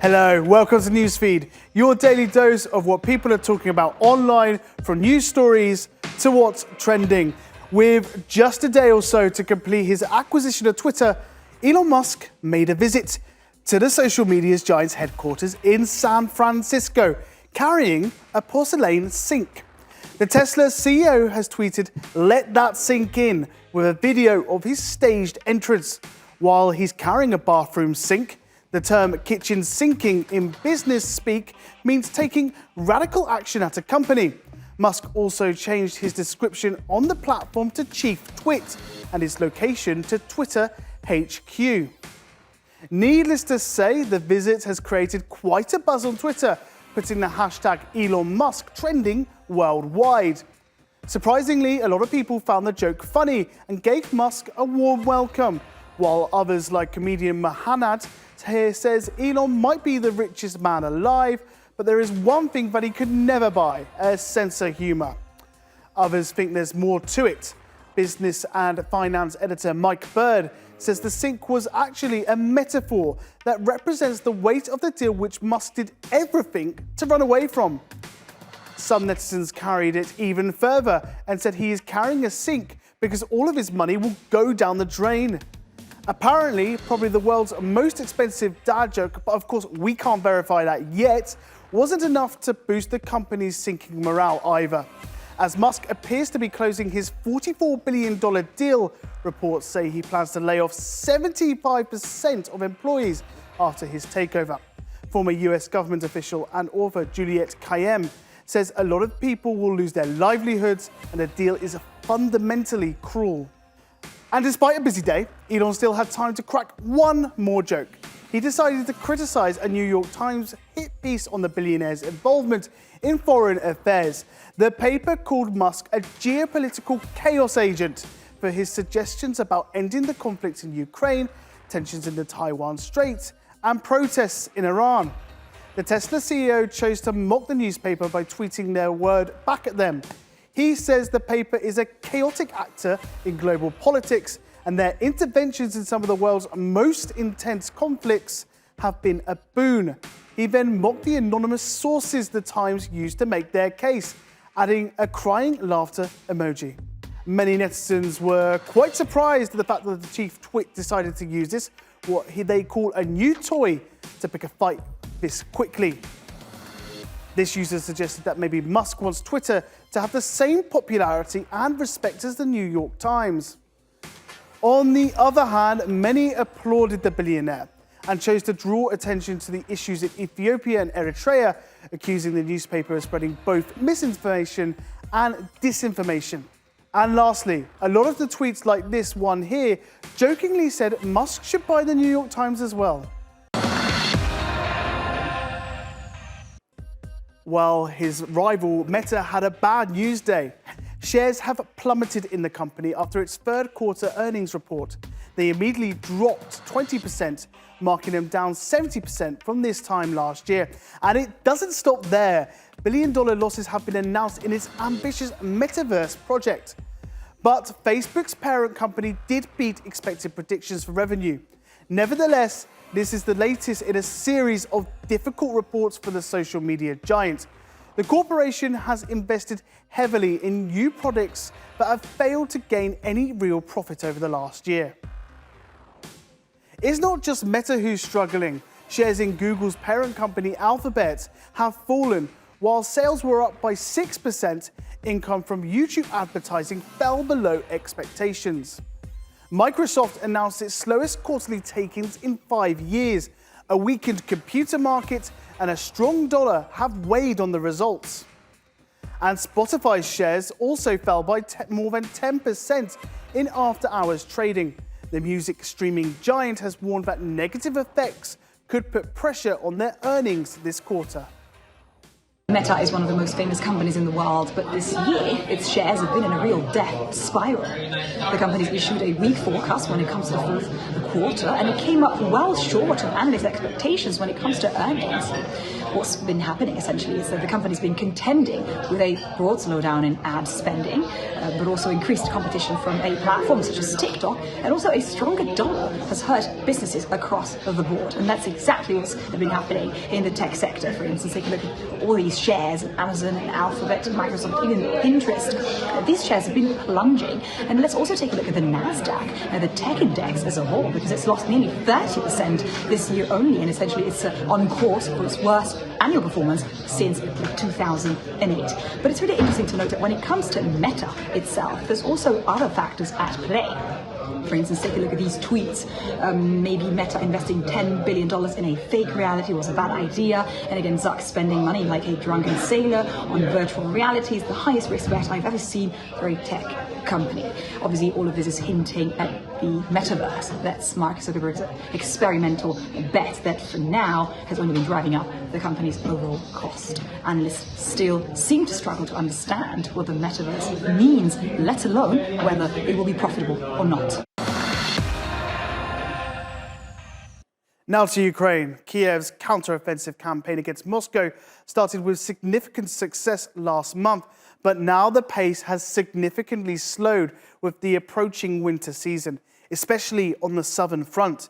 Hello, welcome to Newsfeed, your daily dose of what people are talking about online, from news stories to what's trending. With just a day or so to complete his acquisition of Twitter, Elon Musk made a visit to the social media giant's headquarters in San Francisco, carrying a porcelain sink. The Tesla CEO has tweeted, "Let that sink in," with a video of his staged entrance. While he's carrying a bathroom sink, the term kitchen sinking in business speak means taking radical action at a company. Musk also changed his description on the platform to Chief Twit and his location to Twitter HQ. Needless to say, the visit has created quite a buzz on Twitter, putting the hashtag Elon Musk trending worldwide. Surprisingly, a lot of people found the joke funny and gave Musk a warm welcome, while others like comedian Mahanad here says Elon might be the richest man alive, but there is one thing that he could never buy: a sense of humor. Others think there's more to it. Business and finance editor Mike Bird says the sink was actually a metaphor that represents the weight of the deal which Musk did everything to run away from. Some netizens carried it even further and said he is carrying a sink because all of his money will go down the drain. Apparently, probably the world's most expensive dad joke, but of course we can't verify that yet, wasn't enough to boost the company's sinking morale either. As Musk appears to be closing his $44 billion deal, reports say he plans to lay off 75% of employees after his takeover. Former US government official and author Juliette Kayyem says a lot of people will lose their livelihoods and the deal is fundamentally cruel. And despite a busy day, Elon still had time to crack one more joke. He decided to criticize a New York Times hit piece on the billionaire's involvement in foreign affairs. The paper called Musk a geopolitical chaos agent for his suggestions about ending the conflict in Ukraine, tensions in the Taiwan Strait, and protests in Iran. The Tesla CEO chose to mock the newspaper by tweeting their word back at them. He says the paper is a chaotic actor in global politics and their interventions in some of the world's most intense conflicts have been a boon. He then mocked the anonymous sources the Times used to make their case, adding a crying laughter emoji. Many netizens were quite surprised at the fact that the chief Twit decided to use this, what they call a new toy, to pick a fight this quickly. This user suggested that maybe Musk wants Twitter to have the same popularity and respect as the New York Times. On the other hand, many applauded the billionaire and chose to draw attention to the issues in Ethiopia and Eritrea, accusing the newspaper of spreading both misinformation and disinformation. And lastly, a lot of the tweets like this one here jokingly said Musk should buy the New York Times as well. Well, his rival Meta had a bad news day. Shares have plummeted in the company after its third quarter earnings report. They immediately dropped 20%, marking them down 70% from this time last year. And it doesn't stop there. Billion-dollar losses have been announced in its ambitious metaverse project. But Facebook's parent company did beat expected predictions for revenue. Nevertheless, this is the latest in a series of difficult reports for the social media giant. The corporation has invested heavily in new products but have failed to gain any real profit over the last year. It's not just Meta who's struggling. Shares in Google's parent company Alphabet have fallen. While sales were up by 6%, income from YouTube advertising fell below expectations. Microsoft announced its slowest quarterly takings in 5 years. A weakened computer market and a strong dollar have weighed on the results. And Spotify's shares also fell by more than 10% in after-hours trading. The music streaming giant has warned that negative effects could put pressure on their earnings this quarter. Meta is one of the most famous companies in the world, but this year its shares have been in a real death spiral. The company's issued a weak forecast when it comes to the fourth quarter, and it came up well short of analyst expectations when it comes to earnings. What's been happening essentially is that the company's been contending with a broad slowdown in ad spending, but also increased competition from a platform such as TikTok, and also a stronger dollar has hurt businesses across the board. And that's exactly what's been happening in the tech sector. For instance, take a look at all these shares, Amazon and Alphabet, Microsoft, even Pinterest. These shares have been plunging. And let's also take a look at the NASDAQ, the tech index as a whole, because it's lost nearly 30% this year only, and essentially it's on course for its worst annual performance since 2008. But it's really interesting to note that when it comes to Meta itself, there's also other factors at play. For instance, take a look at these tweets. Maybe Meta investing $10 billion in a fake reality was a bad idea. And again, Zuck spending money like a drunken sailor on virtual reality is the highest risk bet I've ever seen for a tech company. Obviously, all of this is hinting at the metaverse. That's Mark Zuckerberg's experimental bet that for now has only been driving up the company's overall cost. Analysts still seem to struggle to understand what the metaverse means, let alone whether it will be profitable or not. Now to Ukraine. Kiev's counter-offensive campaign against Moscow started with significant success last month, but now the pace has significantly slowed with the approaching winter season, especially on the southern front.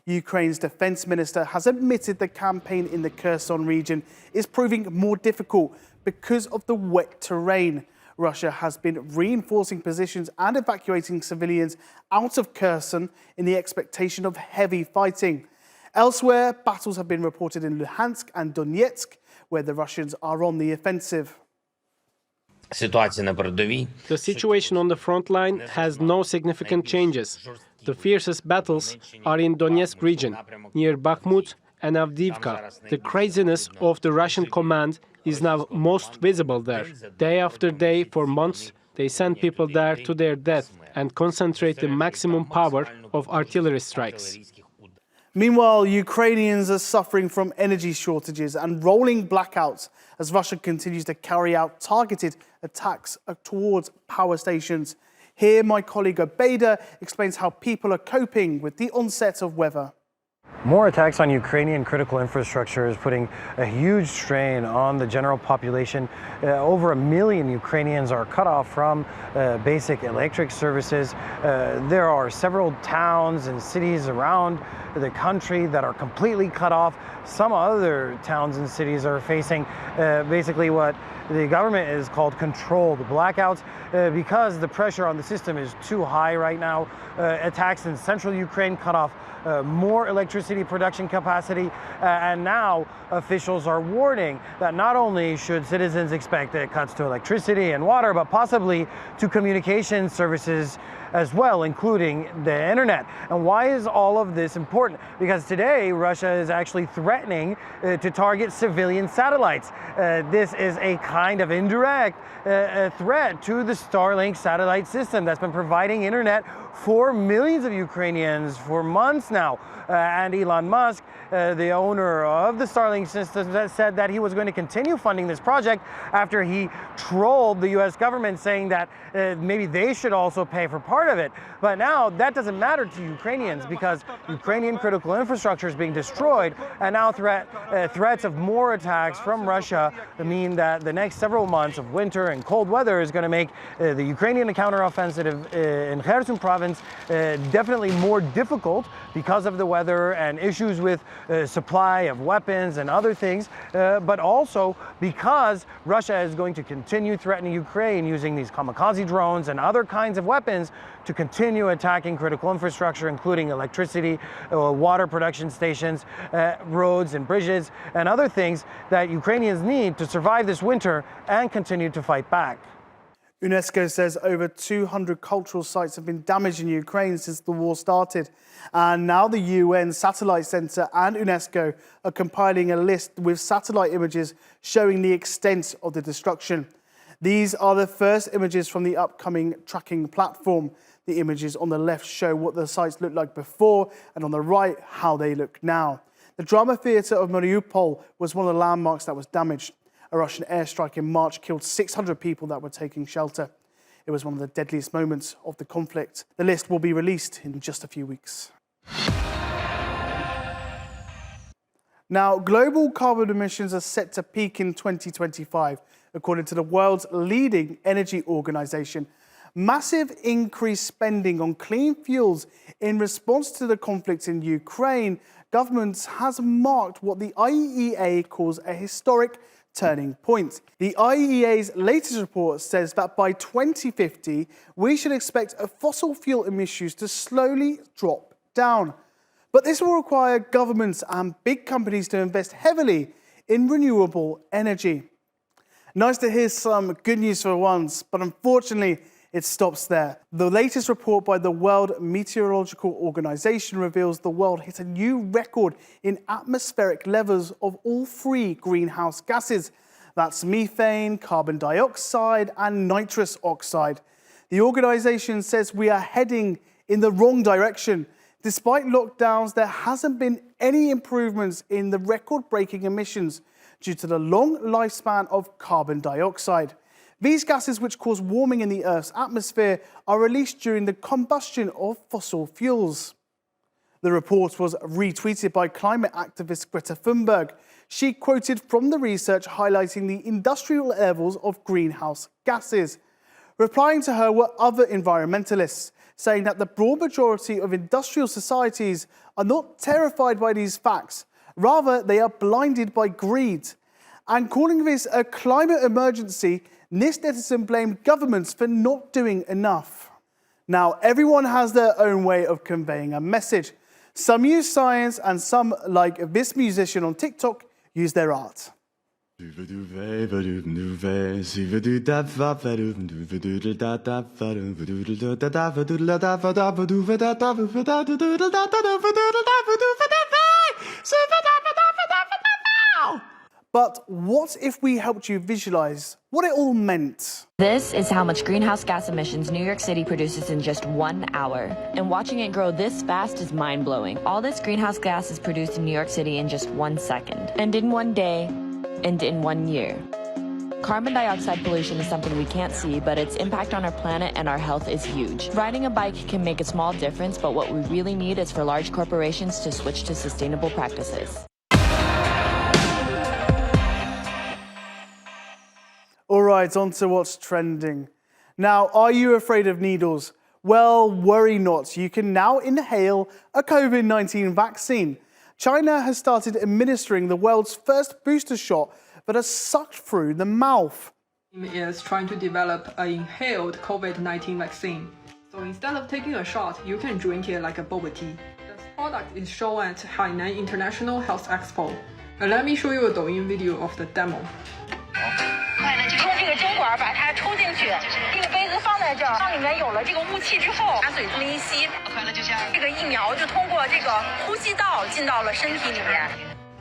Ukraine's defense minister has admitted the campaign in the Kherson region is proving more difficult because of the wet terrain. Russia has been reinforcing positions and evacuating civilians out of Kherson in the expectation of heavy fighting. Elsewhere, battles have been reported in Luhansk and Donetsk, where the Russians are on the offensive. The situation on the front line has no significant changes. The fiercest battles are in Donetsk region, near Bakhmut and Avdiivka. The craziness of the Russian command is now most visible there. Day after day, for months, they send people there to their death and concentrate the maximum power of artillery strikes. Meanwhile, Ukrainians are suffering from energy shortages and rolling blackouts as Russia continues to carry out targeted attacks towards power stations. Here, my colleague Obeda explains how people are coping with the onset of weather. More attacks on Ukrainian critical infrastructure is putting a huge strain on the general population. Over 1 million Ukrainians are cut off from basic electric services. There are several towns and cities around the country that are completely cut off. Some other towns and cities are facing basically what the government is called controlled blackouts because the pressure on the system is too high right now. Attacks in central Ukraine cut off more electricity production capacity, and now officials are warning that not only should citizens expect cuts to electricity and water, but possibly to communication services as well, including the internet. And why is all of this important? Because today Russia is actually threatening to target civilian satellites. This is a kind of indirect threat to the Starlink satellite system that's been providing internet for millions of Ukrainians for months now. And Elon Musk, the owner of the Starlink system, said that he was going to continue funding this project after he trolled the US government, saying that maybe they should also pay for part of it. But now that doesn't matter to Ukrainians because Ukrainian critical infrastructure is being destroyed, and now threats of more attacks from Russia mean that the next several months of winter and cold weather is going to make the Ukrainian counteroffensive in Kherson province definitely more difficult because of the weather and issues with supply of weapons and other things, but also because Russia is going to continue threatening Ukraine using these kamikaze drones and other kinds of weapons to continue attacking critical infrastructure, including electricity, water production stations, roads and bridges, and other things that Ukrainians need to survive this winter and continue to fight back. UNESCO says over 200 cultural sites have been damaged in Ukraine since the war started. And now the UN Satellite Center and UNESCO are compiling a list with satellite images showing the extent of the destruction. These are the first images from the upcoming tracking platform. The images on the left show what the sites looked like before, and on the right, how they look now. The drama theatre of Mariupol was one of the landmarks that was damaged. A Russian airstrike in March killed 600 people that were taking shelter. It was one of the deadliest moments of the conflict. The list will be released in just a few weeks. Now, global carbon emissions are set to peak in 2025, according to the world's leading energy organization. Massive increased spending on clean fuels in response to the conflict in Ukraine, governments has marked what the IEA calls a historic turning point. The IEA's latest report says that by 2050, we should expect fossil fuel emissions to slowly drop down. But this will require governments and big companies to invest heavily in renewable energy. Nice to hear some good news for once, but unfortunately, it stops there. The latest report by the World Meteorological Organization reveals the world hit a new record in atmospheric levels of all three greenhouse gases. That's methane, carbon dioxide, and nitrous oxide. The organization says we are heading in the wrong direction. Despite lockdowns, there hasn't been any improvements in the record-breaking emissions due to the long lifespan of carbon dioxide. These gases, which cause warming in the Earth's atmosphere, are released during the combustion of fossil fuels. The report was retweeted by climate activist Greta Thunberg. She quoted from the research highlighting the industrial levels of greenhouse gases. Replying to her were other environmentalists, saying that the broad majority of industrial societies are not terrified by these facts. Rather, they are blinded by greed. And calling this a climate emergency, this netizen blamed governments for not doing enough. Now, everyone has their own way of conveying a message. Some use science and some, like this musician on TikTok, use their art. But what if we helped you visualize what it all meant? This is how much greenhouse gas emissions New York City produces in just 1 hour. And watching it grow this fast is mind-blowing. All this greenhouse gas is produced in New York City in just 1 second. And in 1 day. And in 1 year. Carbon dioxide pollution is something we can't see, but its impact on our planet and our health is huge. Riding a bike can make a small difference, but what we really need is for large corporations to switch to sustainable practices. All right, on to what's trending. Now, are you afraid of needles? Well, worry not. You can now inhale a COVID-19 vaccine. China has started administering the world's first booster shot that is sucked through the mouth. Is trying to develop an inhaled COVID-19 vaccine. So instead of taking a shot, you can drink it like a boba tea. This product is shown at Hainan International Health Expo. Let me show you a Douyin video of the demo. 用这个针管把它抽进去，这个杯子放在这儿，当里面有了这个雾气之后，把嘴这么一吸，这个疫苗就通过这个呼吸道进到了身体里面。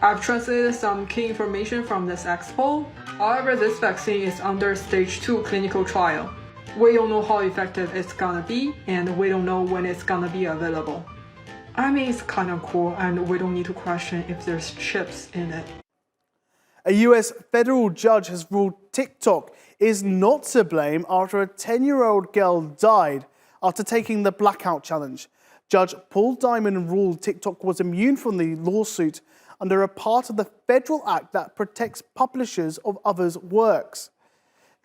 I've translated some key information from this expo. However, this vaccine is under stage 2 clinical trial. We don't know how effective it's gonna be, and we don't know when it's gonna be available. I mean, it's kind of cool, and we don't need to question if there's chips in it. A US federal judge has ruled TikTok is not to blame after a 10-year-old girl died after taking the blackout challenge. Judge Paul Diamond ruled TikTok was immune from the lawsuit under a part of the federal act that protects publishers of others' works.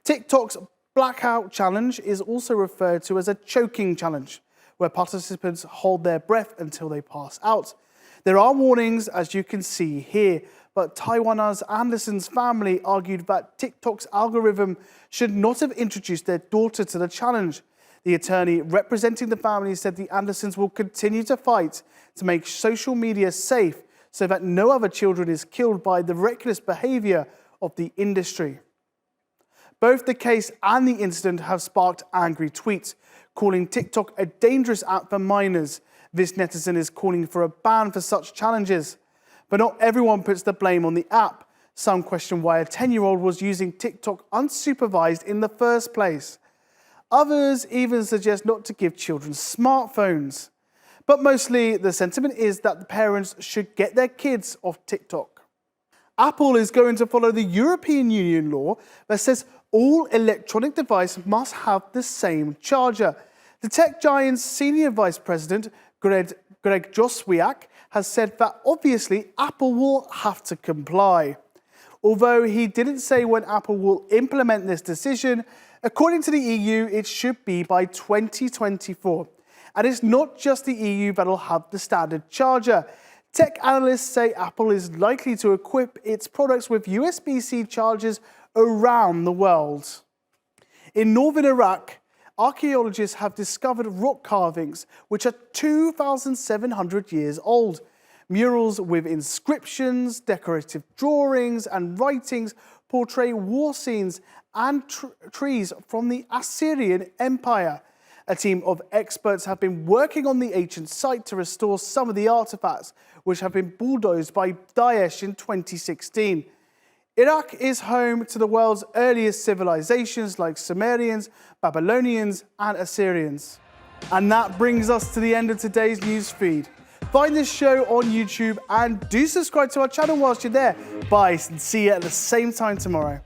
TikTok's blackout challenge is also referred to as a choking challenge, where participants hold their breath until they pass out. There are warnings, as you can see here, but Taiwanese Anderson's family argued that TikTok's algorithm should not have introduced their daughter to the challenge. The attorney representing the family said the Andersons will continue to fight to make social media safe so that no other children is killed by the reckless behavior of the industry. Both the case and the incident have sparked angry tweets, calling TikTok a dangerous app for minors. This netizen is calling for a ban for such challenges. But not everyone puts the blame on the app. Some question why a 10-year-old was using TikTok unsupervised in the first place. Others even suggest not to give children smartphones. But mostly the sentiment is that the parents should get their kids off TikTok. Apple is going to follow the European Union law that says all electronic devices must have the same charger. The tech giant's senior vice president, Greg Joswiak, has said that obviously Apple will have to comply. Although he didn't say when Apple will implement this decision, according to the EU, it should be by 2024. And it's not just the EU that'll have the standard charger. Tech analysts say Apple is likely to equip its products with USB-C chargers around the world. In northern Iraq, archaeologists have discovered rock carvings which are 2,700 years old. Murals with inscriptions, decorative drawings and writings portray war scenes and trees from the Assyrian Empire. A team of experts have been working on the ancient site to restore some of the artifacts, which have been bulldozed by Daesh in 2016. Iraq is home to the world's earliest civilizations like Sumerians, Babylonians, and Assyrians. And that brings us to the end of today's news feed. Find this show on YouTube and do subscribe to our channel whilst you're there. Bye and see you at the same time tomorrow.